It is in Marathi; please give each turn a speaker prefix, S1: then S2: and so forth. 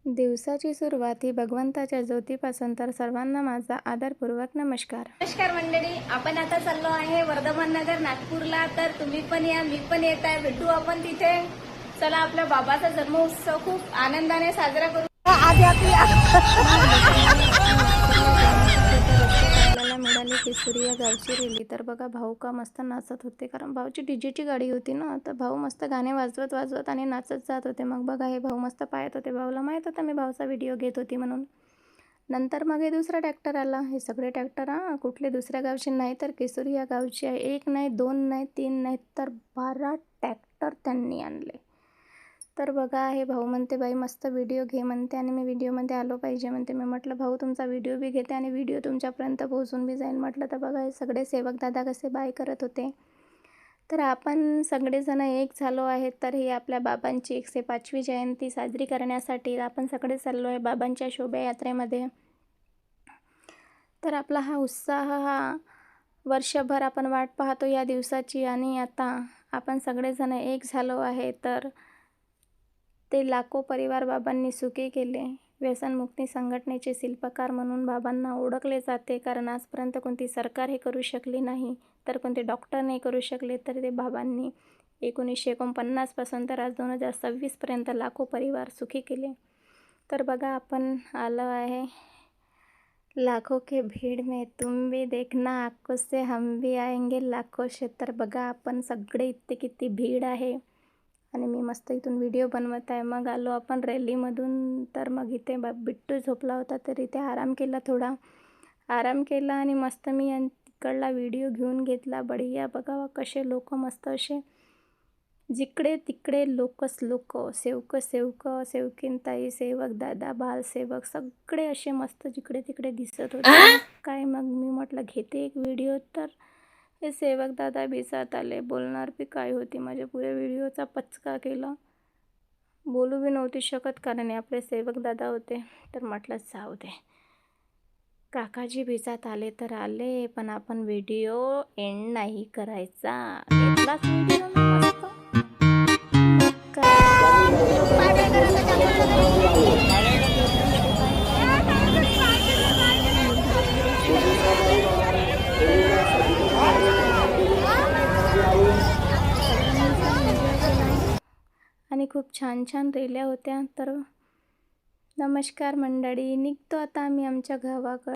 S1: दिवसाची सुरुवात ही भगवंताच्या ज्योतीपासून, तर सर्वांना माझा आदरपूर्वक नमस्कार.
S2: नमस्कार मंडळी, आपण आता चाललो आहे वर्धमान नगर नागपूरला. तर तुम्ही पण या, मी पण येत आहे, भेटू आपण तिथे. चला, आपल्या बाबाचा जन्मोत्सव खूप आनंदाने साजरा करू.
S1: आपल्याला मिळाली केसरी या गावची रेली. तर बघा, भाऊ का मस्त नाचत होते, कारण भाऊची डीजेची गाडी होती ना. तर भाऊ मस्त गाणे वाजवत वाजवत आणि नाचत जात होते. मग बघा, हे भाऊ मस्त पाहत होते. भाऊला माहीत होतं मी भाऊचा व्हिडिओ घेत होती म्हणून. नंतर मग हे दुसरा ट्रॅक्टर आला. हे सगळे ट्रॅक्टर कुठले दुसऱ्या गावचे नाही, तर केसरी या गावचे आहे. 1 नाही, 2 नाही, 3 नाही, तर 12 ट्रॅक्टर त्यांनी आणले. तर बघा, हे भाऊ म्हणते, बाई मस्त व्हिडिओ घे म्हणते, आणि मी व्हिडिओमध्ये आलो पाहिजे म्हणते. मी म्हटलं, भाऊ तुमचा व्हिडिओ बी घेते आणि व्हिडिओ तुमच्यापर्यंत पोहोचून बी जाईल म्हटलं. तर बघा, हे सगळे सेवक दादा कसे बाय करत होते. तर आपण सगळेजण एक झालो आहेत. तर ही आपल्या बाबांची 105वी जयंती साजरी करण्यासाठी आपण सगळे चाललो आहे बाबांच्या शोभायात्रेमध्ये. तर आपला हा उत्साह, हा वर्षभर आपण वाट पाहतो या दिवसाची, आणि आता आपण सगळेजण एक झालो आहे. तर ते लाखो परिवार बाबांनी सुखी केले. व्यसनमुक्ती संघटनेचे शिल्पकार म्हणून बाबांना ओळखले जाते, कारण आजपर्यंत कोणती सरकार हे करू शकली नाही, तर कोणते डॉक्टर नाही करू शकले. तर ते बाबांनी 1949 पासून तर आज 2026पर्यंत लाखो परिवार सुखी केले. तर बघा, आपण आलो आहे लाखों के भीड़ में, तुम भी देखना आँखों से, हम भी आएंगे लाखों से. तर बघा, आपण सगळे इतके किती भीड आहे, आणि मी मस्त इथून व्हिडिओ बनवत आहे. मग आलो आपण रॅलीमधून. तर मग इथे बिट्टू झोपला होता, तर इथे आराम केला, थोडा आराम केला, आणि मस्त मी तिकडला व्हिडिओ घेऊन घेतला. बढिया, बघावा कसे लोक मस्त असे जिकडे तिकडे लोकच लोक, सेवक सेवकीनताई, सेवक दादा, बालसेवक सगळे असे मस्त जिकडे तिकडे दिसत होते. काय मग मी म्हटलं, घेते एक व्हिडिओ. तर हे सेवक दादा बिसात आले. बोलणार बी काय होती, माझ्या पुऱ्या व्हिडिओचा पचका केला. बोलू बी नव्हती शकत, कारण हे आपले सेवक दादा होते. तर म्हटलं, जाऊ दे, काकाजी बिसात आले तर आले, पण आपण व्हिडिओ एंड नाही करायचा. घेतलाच व्हिडिओ मी मस्त. आणि खूप छान छान रेल्या होत्या. तर नमस्कार मंडळी, निघतो आता आम्ही आमच्या गावाकडे.